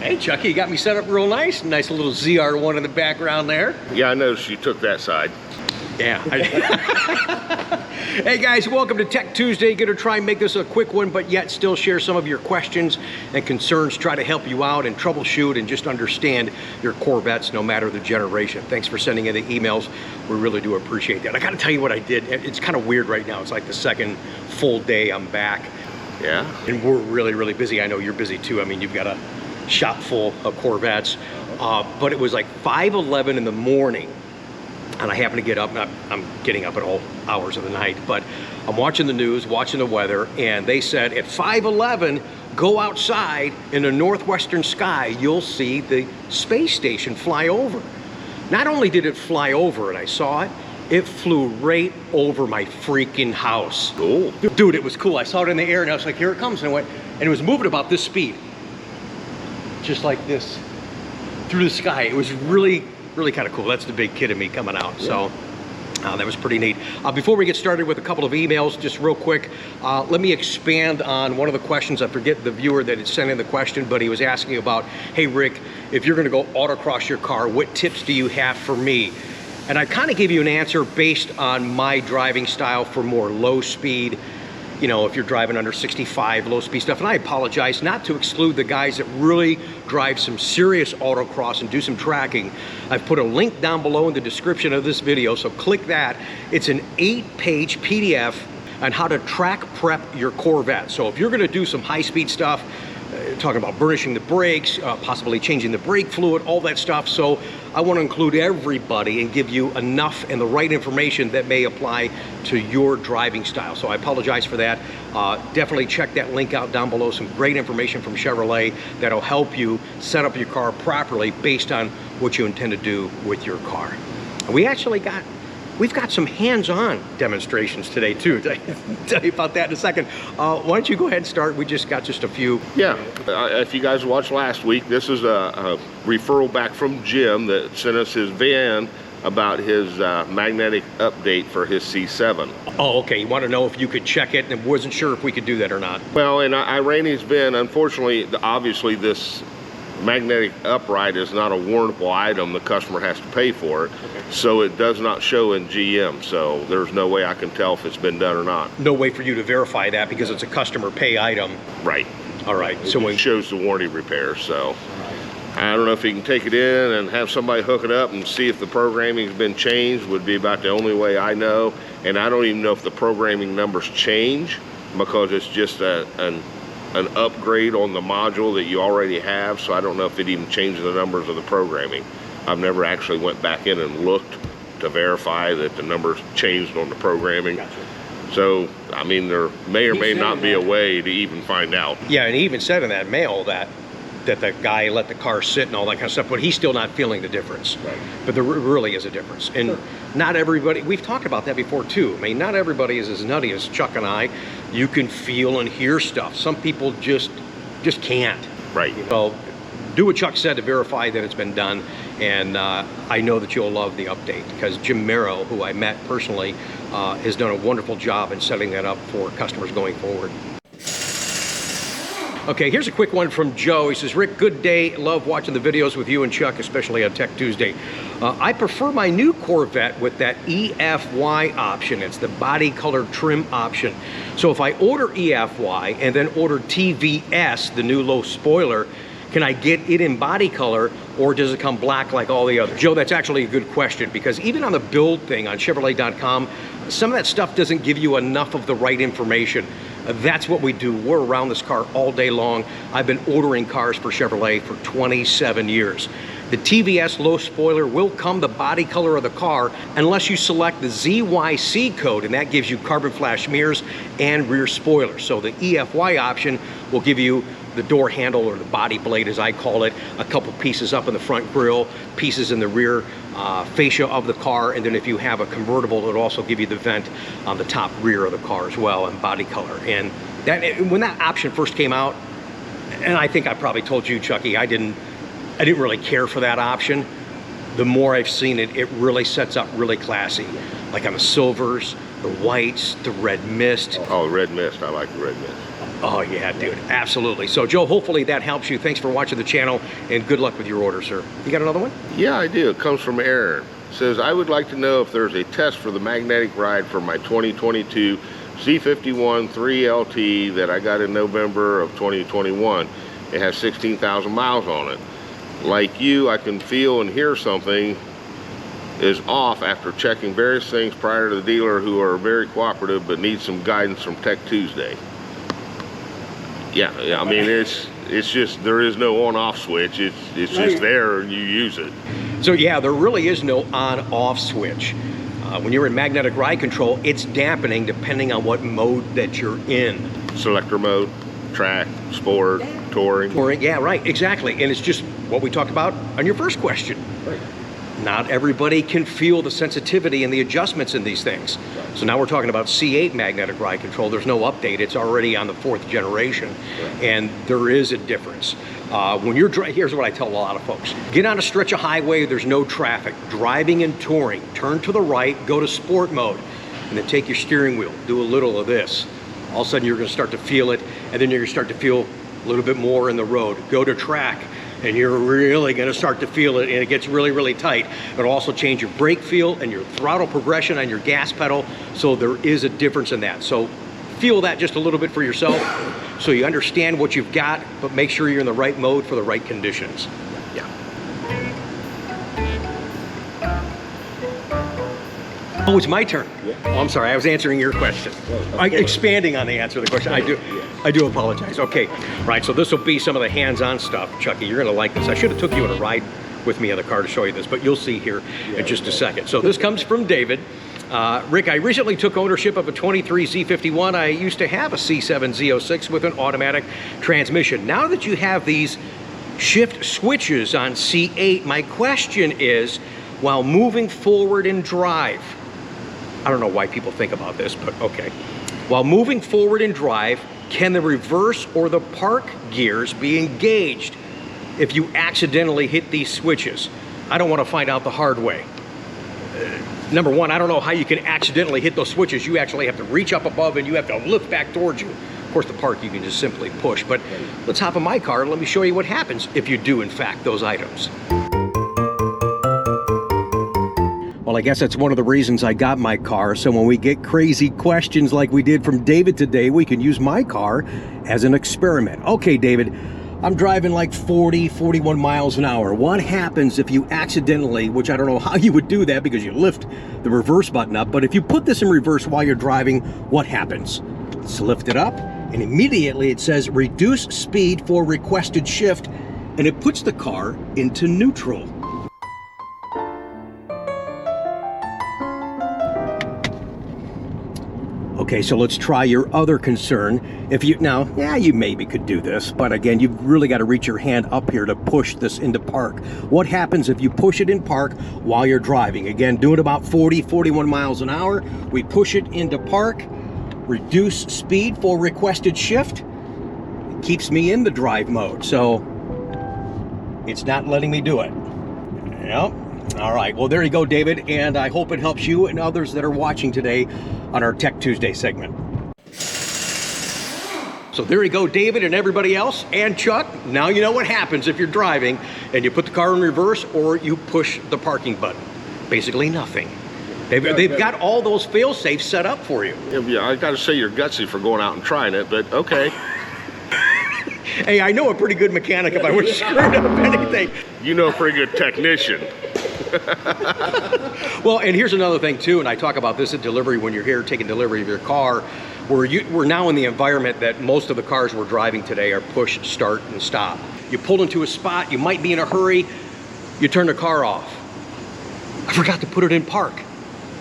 Hey, Chucky, you got me set up real nice. Nice little ZR1 in the background there. Yeah, I noticed you took that side. Yeah. Hey guys, welcome to Tech Tuesday. Gonna try and make this a quick one, but yet still share some of your questions and concerns, try to help you out and troubleshoot and just understand your Corvettes no matter the generation. Thanks for sending in the emails. We really do appreciate that. I gotta tell you what I did. It's kind of weird right now. It's like the second full day I'm back. Yeah. And we're really, really busy. I know you're busy too. I mean, you've got a shop full of Corvettes, but it was like 5:11 in the morning. And I happen to get up, I'm getting up at all hours of the night, but I'm watching the news, watching the weather, and they said at 5:11, go outside in the northwestern sky, you'll see the space station fly over. Not only did it fly over and I saw it, it flew right over my freaking house. Cool. Dude, it was cool. I saw it in the air and I was like, here it comes. And I went, and it was moving about this speed. Just like this, through the sky. It was really kind of cool. That's the big kid in me coming out. Yeah. So that was pretty neat. Before we get started with a couple of emails, just real quick, let me expand on one of the questions. I forget the viewer that had sent in the question, but he was asking about, hey Rick, if you're gonna go autocross your car, what tips do you have for me? And I kind of gave you an answer based on my driving style for more low speed. You know, if you're driving under 65, low speed stuff. And I apologize, not to exclude the guys that really drive some serious autocross and do some tracking. I've put a link down below in the description of this video, so click that. It's an 8-page PDF on how to track prep your Corvette. So if you're gonna do some high-speed stuff, talking about burnishing the brakes, possibly changing the brake fluid, all that stuff. So I want to include everybody and give you enough and the right information that may apply to your driving style. So I apologize for that. Definitely check that link out down below. Some great information from Chevrolet that'll help you set up your car properly based on what you intend to do with your car. And we've got some hands-on demonstrations today too. Tell you about that in a second. Why don't you go ahead and start? We just got a few. Yeah, if you guys watched last week, this is a referral back from Jim that sent us his van about his magnetic update for his C7. Oh, okay. You want to know if you could check it, and wasn't sure if we could do that or not. Well, and I ran his van. Unfortunately, obviously this magnetic upright is not a warrantable item. The customer has to pay for it. Okay. So it does not show in GM. So there's no way I can tell if it's been done or not. No way for you to verify that because it's a customer pay item. Right. All right. So it shows the warranty repair. So I don't know if you can take it in and have somebody hook it up and see if the programming's been changed. Would be about the only way I know. And I don't even know if the programming numbers change because it's just an upgrade on the module that you already have, so I don't know if it even changes the numbers of the programming. I've never actually went back in and looked to verify that the numbers changed on the programming. Gotcha. So, I mean, there may or may not be a way to even find out. Yeah, and he even said in that mail that the guy let the car sit and all that kind of stuff, but he's still not feeling the difference. Right. But there really is a difference. And sure. Not everybody, we've talked about that before too. I mean, not everybody is as nutty as Chuck and I. You can feel and hear stuff. Some people just can't. Right. Well, do what Chuck said to verify that it's been done. And I know that you'll love the update because Jim Merro, who I met personally, has done a wonderful job in setting that up for customers going forward. Okay, here's a quick one from Joe. He says, Rick, good day. Love watching the videos with you and Chuck, especially on Tech Tuesday. I prefer my new Corvette with that EFY option. It's the body color trim option. So if I order EFY and then order TVS, the new low spoiler, can I get it in body color or does it come black like all the others? Joe, that's actually a good question because even on the build thing on Chevrolet.com, some of that stuff doesn't give you enough of the right information. That's what we do. We're around this car all day long. I've been ordering cars for Chevrolet for 27 years. The TVS low spoiler will come the body color of the car unless you select the ZYC code, and that gives you carbon flash mirrors and rear spoilers. So the EFY option will give you the door handle or the body blade as I call it, a couple pieces up in the front grille, pieces in the rear fascia of the car, and then if you have a convertible, it'll also give you the vent on the top rear of the car as well in body color. And that, when that option first came out, and I think I probably told you, Chucky, I didn't really care for that option. The more I've seen it, it really sets up really classy. Like on the silvers, the whites, the red mist. Oh, red mist, I like the red mist. Oh yeah, dude, absolutely. So Joe, hopefully that helps you. Thanks for watching the channel, and good luck with your order, sir. You got another one? Yeah, I do. It comes from Aaron. It says, I would like to know if there's a test for the magnetic ride for my 2022 Z51 3LT that I got in November of 2021. It has 16,000 miles on it. Like you, I can feel and hear something is off after checking various things prior to the dealer, who are very cooperative but need some guidance from Tech Tuesday. Yeah, I mean, it's just, there is no on-off switch. It's just there and you use it. So yeah, there really is no on-off switch. When you're in magnetic ride control, it's dampening depending on what mode that you're in. Selector mode, track, sport, touring. Touring, yeah, right, exactly. And it's just what we talked about on your first question. Right. Not everybody can feel the sensitivity and the adjustments in these things. Right. So now we're talking about C8 magnetic ride control. There's no update. It's already on the 4th generation. Right. And there is a difference. When you're here's what I tell a lot of folks. Get on a stretch of highway, there's no traffic. Driving and touring, turn to the right, go to sport mode, and then take your steering wheel, do a little of this. All of a sudden you're gonna start to feel it, and then you're gonna start to feel a little bit more in the road. Go to track, and you're really gonna start to feel it, and it gets really, really tight. It'll also change your brake feel and your throttle progression on your gas pedal, so there is a difference in that. So feel that just a little bit for yourself, so you understand what you've got, but make sure you're in the right mode for the right conditions. Yeah. Oh, it's my turn. Yeah. Oh, I'm sorry, I was answering your question. Expanding on the answer to the question. I do apologize. Okay, right, so this will be some of the hands-on stuff. Chucky, you're gonna like this. I should have took you on a ride with me in the car to show you this, but you'll see here in just a second. So this comes from David. Rick, I recently took ownership of a 23 Z51. I used to have a C7 Z06 with an automatic transmission. Now that you have these shift switches on C8, my question is, while moving forward in drive, I don't know why people think about this, but okay. While moving forward in drive, can the reverse or the park gears be engaged if you accidentally hit these switches? I don't want to find out the hard way. Number one, I don't know how you can accidentally hit those switches. You actually have to reach up above and you have to lift back towards you. Of course, the park you can just simply push, but let's hop in my car and let me show you what happens if you do, in fact, those items. Well, I guess that's one of the reasons I got my car, so when we get crazy questions like we did from David today, we can use my car as an experiment. Okay, David, I'm driving like 40, 41 miles an hour. What happens if you accidentally, which I don't know how you would do that because you lift the reverse button up, but if you put this in reverse while you're driving, what happens? Let's lift it up, and immediately it says reduce speed for requested shift, and it puts the car into neutral. Okay, so let's try your other concern. If you, now, yeah, you maybe could do this, but again, you've really got to reach your hand up here to push this into park. What happens if you push it in park while you're driving? Again, do it about 40, 41 miles an hour. We push it into park, reduce speed for requested shift. It keeps me in the drive mode, so it's not letting me do it. Yep. All right, well, there you go, David, and I hope it helps you and others that are watching today on our Tech Tuesday segment. So there you go, David and everybody else, and Chuck. Now you know what happens if you're driving and you put the car in reverse or you push the parking button. Basically nothing. They've got all those fail-safes set up for you. Yeah, I gotta say you're gutsy for going out and trying it, but okay. Hey, I know a pretty good mechanic if I was screwed up anything. You know a pretty good technician. Well, and here's another thing too, and I talk about this at delivery when you're here taking delivery of your car, we're now in the environment that most of the cars we're driving today are push, start, and stop. You pull into a spot, you might be in a hurry, you turn the car off. I forgot to put it in park.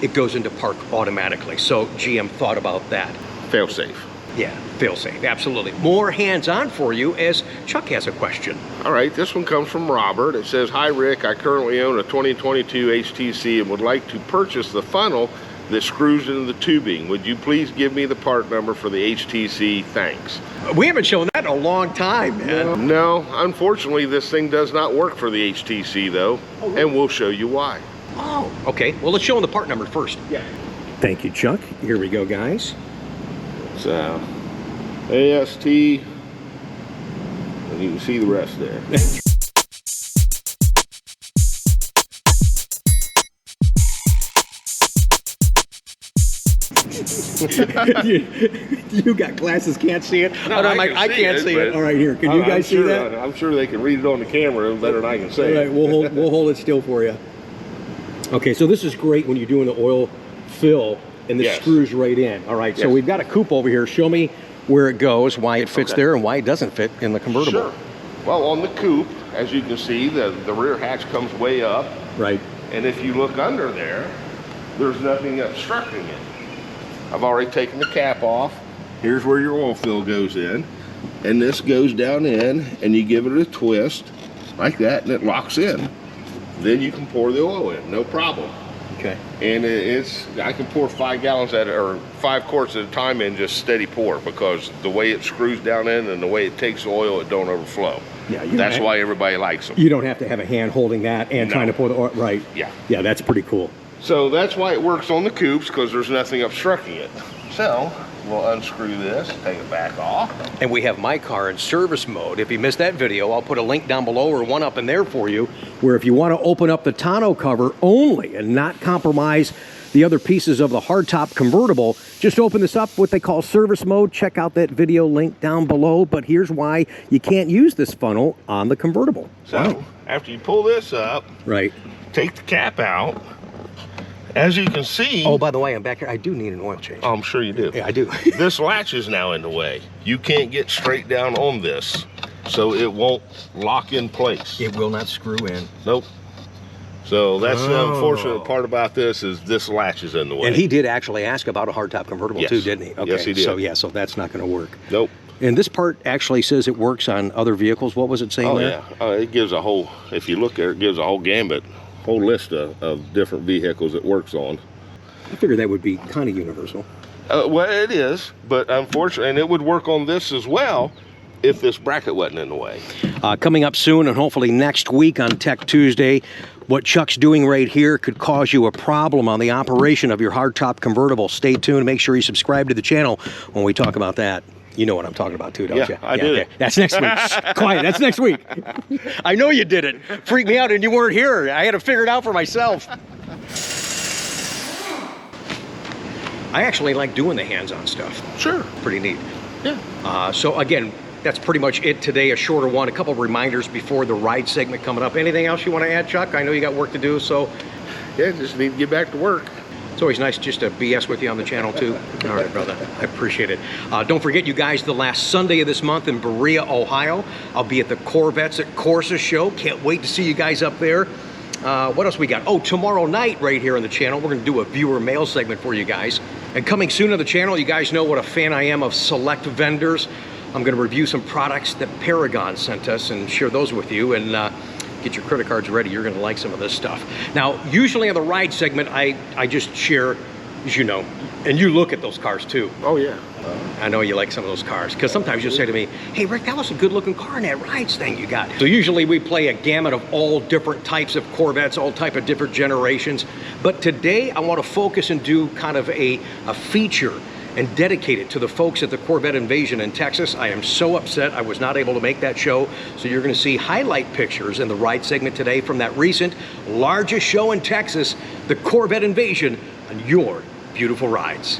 It goes into park automatically, so GM thought about that. Fail safe. Yeah, fail-safe, absolutely. More hands-on for you as Chuck has a question. All right, this one comes from Robert. It says, hi Rick, I currently own a 2022 HTC and would like to purchase the funnel that screws into the tubing. Would you please give me the part number for the HTC? Thanks. We haven't shown that in a long time, man. No, unfortunately this thing does not work for the HTC though, and we'll show you why. Oh, okay. Well, let's show them the part number first. Yeah. Thank you, Chuck. Here we go, guys. So AST, and you can see the rest there. You got glasses, can't see it? No, I can't see it. but All right, here. Can you guys see that? I'm sure they can read it on the camera better than I can say All right, we'll hold it still for you. Okay, so this is great when you're doing the oil fill and this Yes. screws right in. All right, so Yes. we've got a coupe over here. Show me where it goes, why it fits Okay. there, and why it doesn't fit in the convertible. Sure. Well, on the coupe, as you can see, the rear hatch comes way up. Right. And if you look under there, there's nothing obstructing it. I've already taken the cap off. Here's where your oil fill goes in. And this goes down in, and you give it a twist like that, and it locks in. Then you can pour the oil in, no problem. Okay. And I can pour 5 gallons or 5 quarts at a time in just steady pour, because the way it screws down in and the way it takes oil, it don't overflow. Yeah, that's why everybody likes them. You don't have to have a hand holding that and trying to pour the oil. Right. Yeah. Yeah, that's pretty cool. So that's why it works on the coupes, because there's nothing obstructing it. So we'll unscrew this, take it back off. And we have my car in service mode. If you missed that video, I'll put a link down below or one up in there for you, where if you want to open up the tonneau cover only and not compromise the other pieces of the hardtop convertible, just open this up, what they call service mode. Check out that video link down below. But here's why you can't use this funnel on the convertible. So after you pull this up, right, take the cap out. As you can see... Oh, by the way, I'm back here. I do need an oil change. Oh, I'm sure you do. Yeah, I do. This latch is now in the way. You can't get straight down on this, so it won't lock in place. It will not screw in. Nope. So that's the unfortunate part about this, is this latch is in the way. And he did actually ask about a hardtop convertible too, didn't he? Okay. Yes, he did. So yeah, so that's not going to work. Nope. And this part actually says it works on other vehicles. What was it saying there? Oh, yeah. It gives a whole, if you look there, it gives a whole gambit, whole list of different vehicles it works on. I figured that would be kind of universal. Well, it is, but unfortunately, and it would work on this as well if this bracket wasn't in the way. Coming up soon, and hopefully next week on Tech Tuesday, what Chuck's doing right here could cause you a problem on the operation of your hardtop convertible. Stay tuned. Make sure you subscribe to the channel when we talk about that. You know what I'm talking about too, don't you? I do. Okay. That's next week. Shh, quiet, that's next week. I know you did it. Freaked me out and you weren't here. I had to figure it out for myself. I actually like doing the hands-on stuff. Sure. Pretty neat. Yeah. So again, that's pretty much it today, a shorter one. A couple of reminders before the ride segment coming up. Anything else you want to add, Chuck? I know you got work to do, so. Yeah, just need to get back to work. It's always nice just to BS with you on the channel too. All right, brother, I appreciate it. Don't forget, you guys, the last Sunday of this month in Berea, Ohio, I'll be at the Corvettes at Corsa show. Can't wait to see you guys up there. What else we got? Oh, tomorrow night right here on the channel, we're going to do a viewer mail segment for you guys. And coming soon on the channel, you guys know what a fan I am of select vendors. I'm going to review some products that Paragon sent us and share those with you. And get your credit cards ready. You're going to like some of this stuff. Now, usually on the ride segment, I just share, as you know, and you look at those cars too. Oh, yeah. I know you like some of those cars, because sometimes you'll say to me, hey, Rick, that was a good looking car in that rides thing you got. So usually we play a gamut of all different types of Corvettes, all type of different generations. But today I want to focus and do kind of a feature and dedicate it to the folks at the Corvette Invasion in Texas. I am so upset I was not able to make that show. So you're going to see highlight pictures in the ride segment today from that recent largest show in Texas, the Corvette Invasion, on your beautiful rides.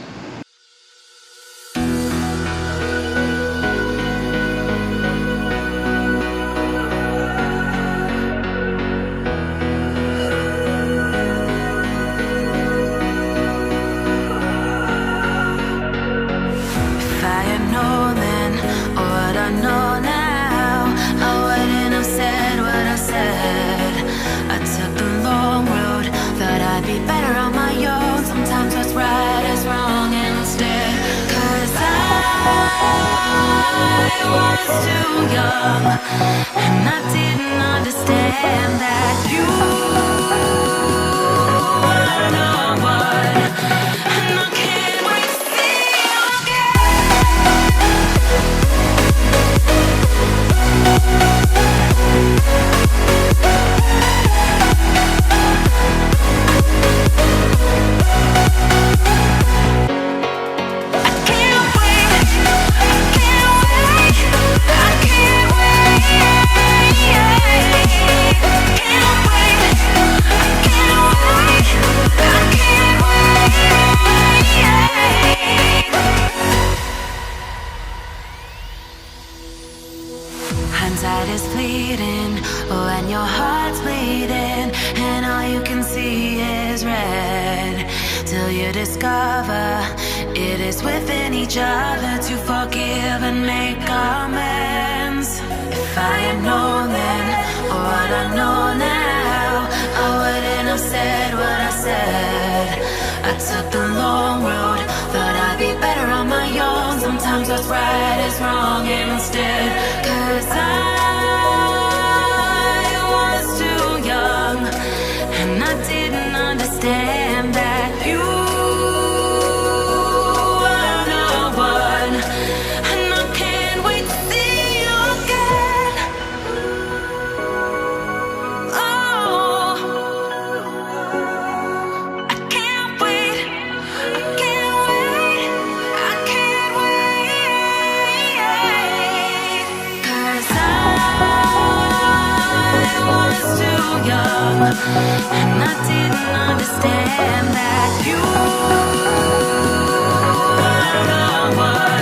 Too young, and I didn't understand that you are the one, and I can't wait to see you I can't wait, I can't Hindsight is fleeting when your heart's bleeding and all you can see is red. Till you discover it is within each other to forgive and make amends. If I had known then what I know now, I wouldn't have said what I said. I took the long road, thought I'd be better on my own. Sometimes what's right is wrong instead. 'Cause I was too young and I didn't understand that you were the one. And I can't wait to see you again. Oh, I can't wait, I can't wait, I can't wait. 'Cause I was too young and I didn't understand that you were the one.